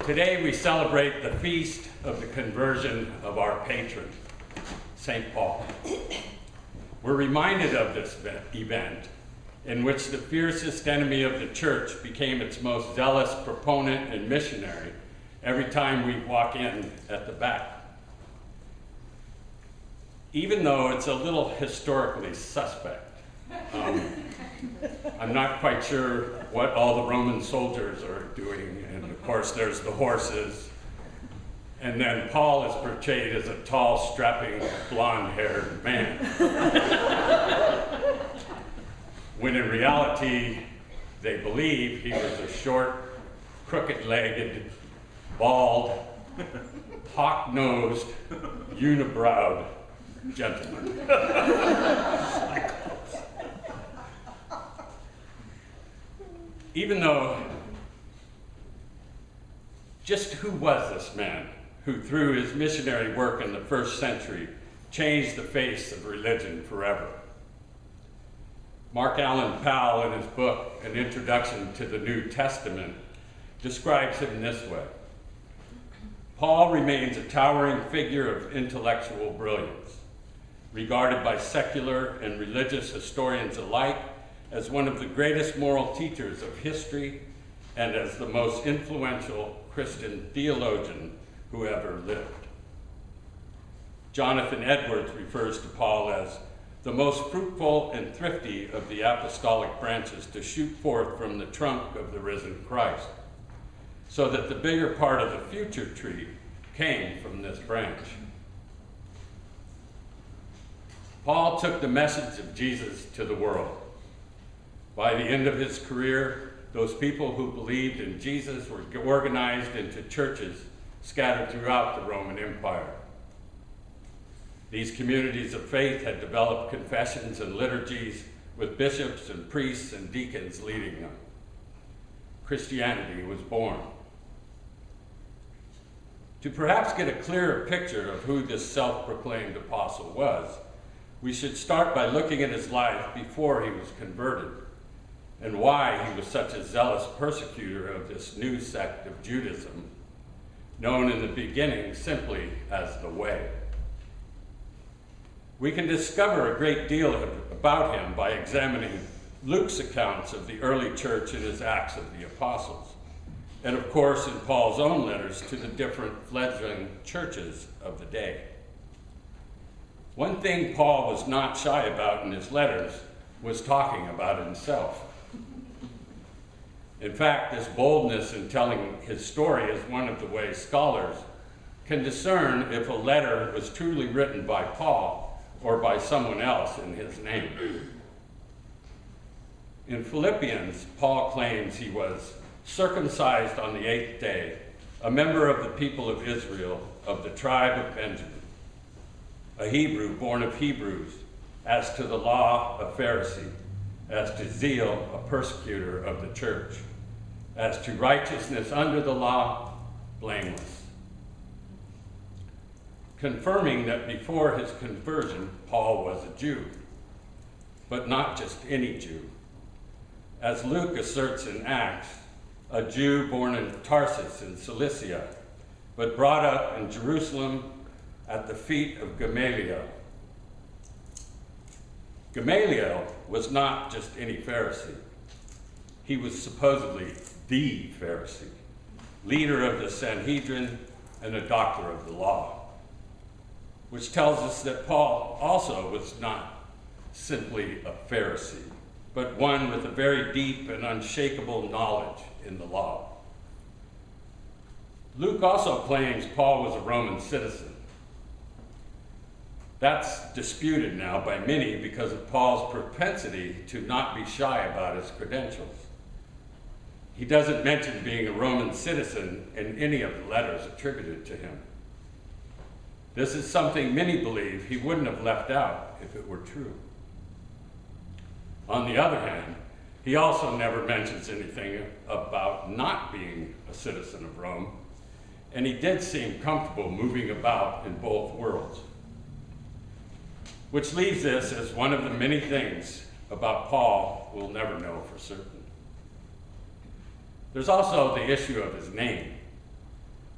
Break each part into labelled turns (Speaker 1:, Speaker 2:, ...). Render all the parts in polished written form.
Speaker 1: Today we celebrate the feast of the conversion of our patron, St. Paul. We're reminded of this event in which the fiercest enemy of the church became its most zealous proponent and missionary every time we walk in at the back. Even though it's a little historically suspect, I'm not quite sure what all the Roman soldiers are doing, and of course there's the horses, and then Paul is portrayed as a tall, strapping, blonde-haired man. When in reality, they believe he was a short, crooked-legged, bald, hawk-nosed, unibrowed gentleman. Even though, just who was this man who, through his missionary work in the first century, changed the face of religion forever? Mark Allen Powell, in his book, An Introduction to the New Testament, describes him this way. Paul remains a towering figure of intellectual brilliance, regarded by secular and religious historians alike as one of the greatest moral teachers of history and as the most influential Christian theologian who ever lived. Jonathan Edwards refers to Paul as the most fruitful and thrifty of the apostolic branches to shoot forth from the trunk of the risen Christ, so that the bigger part of the future tree came from this branch. Paul took the message of Jesus to the world. By the end of his career, those people who believed in Jesus were organized into churches scattered throughout the Roman Empire. These communities of faith had developed confessions and liturgies with bishops and priests and deacons leading them. Christianity was born. To perhaps get a clearer picture of who this self-proclaimed apostle was, we should start by looking at his life before he was converted and why he was such a zealous persecutor of this new sect of Judaism, known in the beginning simply as the Way. We can discover a great deal about him by examining Luke's accounts of the early church in his Acts of the Apostles, and of course in Paul's own letters to the different fledgling churches of the day. One thing Paul was not shy about in his letters was talking about himself. In fact, this boldness in telling his story is one of the ways scholars can discern if a letter was truly written by Paul or by someone else in his name. In Philippians, Paul claims he was circumcised on the 8th day, a member of the people of Israel, of the tribe of Benjamin, a Hebrew born of Hebrews, as to the law, a Pharisee, as to zeal, a persecutor of the church, as to righteousness under the law, blameless. Confirming that before his conversion, Paul was a Jew, but not just any Jew. As Luke asserts in Acts, a Jew born in Tarsus in Cilicia, but brought up in Jerusalem at the feet of Gamaliel. Gamaliel was not just any Pharisee. He was supposedly the Pharisee, leader of the Sanhedrin and a doctor of the law, which tells us that Paul also was not simply a Pharisee, but one with a very deep and unshakable knowledge in the law. Luke also claims Paul was a Roman citizen. That's disputed now by many because of Paul's propensity to not be shy about his credentials. He doesn't mention being a Roman citizen in any of the letters attributed to him. This is something many believe he wouldn't have left out if it were true. On the other hand, he also never mentions anything about not being a citizen of Rome, and he did seem comfortable moving about in both worlds. Which leaves this as one of the many things about Paul we'll never know for certain. There's also the issue of his name.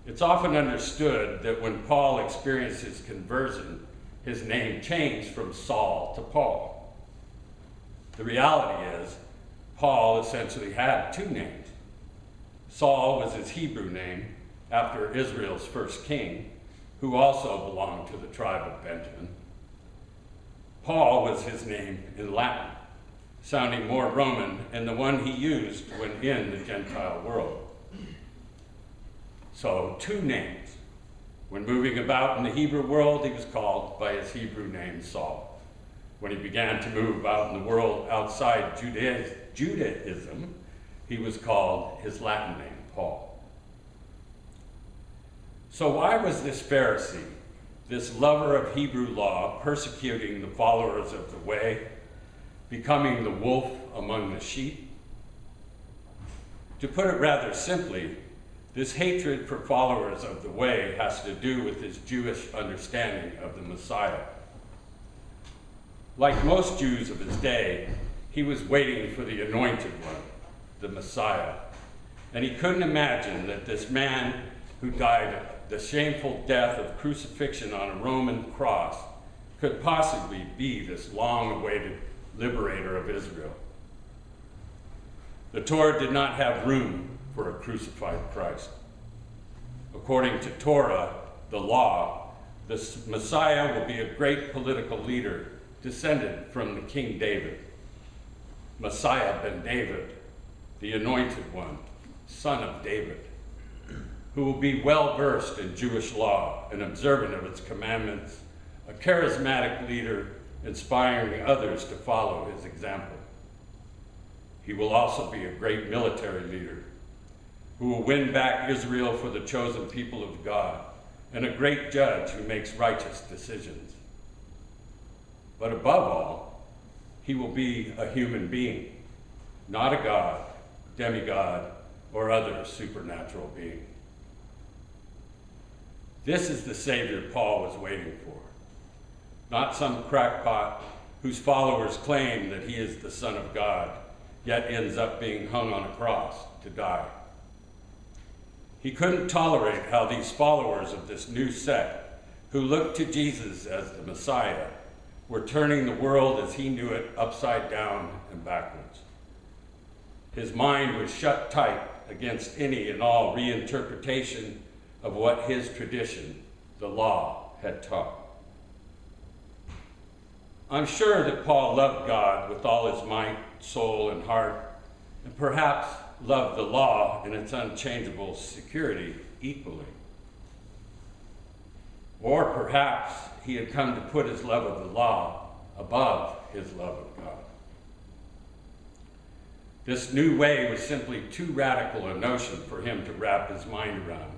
Speaker 1: It's often understood that when Paul experienced his conversion, his name changed from Saul to Paul. The reality is, Paul essentially had two names. Saul was his Hebrew name after Israel's first king, who also belonged to the tribe of Benjamin. Paul was his name in Latin, sounding more Roman, and the one he used when in the Gentile world. So, two names. When moving about in the Hebrew world, he was called by his Hebrew name, Saul. When he began to move about in the world outside Judaism, he was called his Latin name, Paul. So why was this Pharisee, this lover of Hebrew law, persecuting the followers of the way, becoming the wolf among the sheep? To put it rather simply, this hatred for followers of the way has to do with his Jewish understanding of the Messiah. Like most Jews of his day, he was waiting for the anointed one, the Messiah. And he couldn't imagine that this man who died the shameful death of crucifixion on a Roman cross could possibly be this long-awaited liberator of Israel. The Torah did not have room for a crucified Christ. According to Torah, the law, the Messiah will be a great political leader descended from the King David, Messiah ben David, the anointed one, son of David, who will be well-versed in Jewish law and observant of its commandments, a charismatic leader inspiring others to follow his example. He will also be a great military leader who will win back Israel for the chosen people of God, and a great judge who makes righteous decisions. But above all, he will be a human being, not a god, demigod, or other supernatural being. This is the Savior Paul was waiting for, not some crackpot whose followers claim that he is the Son of God, yet ends up being hung on a cross to die. He couldn't tolerate how these followers of this new sect, who looked to Jesus as the Messiah, were turning the world as he knew it upside down and backwards. His mind was shut tight against any and all reinterpretation of what his tradition, the law, had taught. I'm sure that Paul loved God with all his might, soul, and heart, and perhaps loved the law and its unchangeable security equally. Or perhaps he had come to put his love of the law above his love of God. This new way was simply too radical a notion for him to wrap his mind around.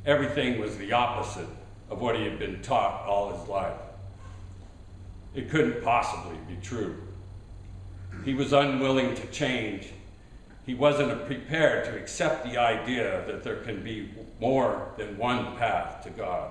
Speaker 1: Everything was the opposite of what he had been taught all his life. It couldn't possibly be true. He was unwilling to change. He wasn't prepared to accept the idea that there can be more than one path to God.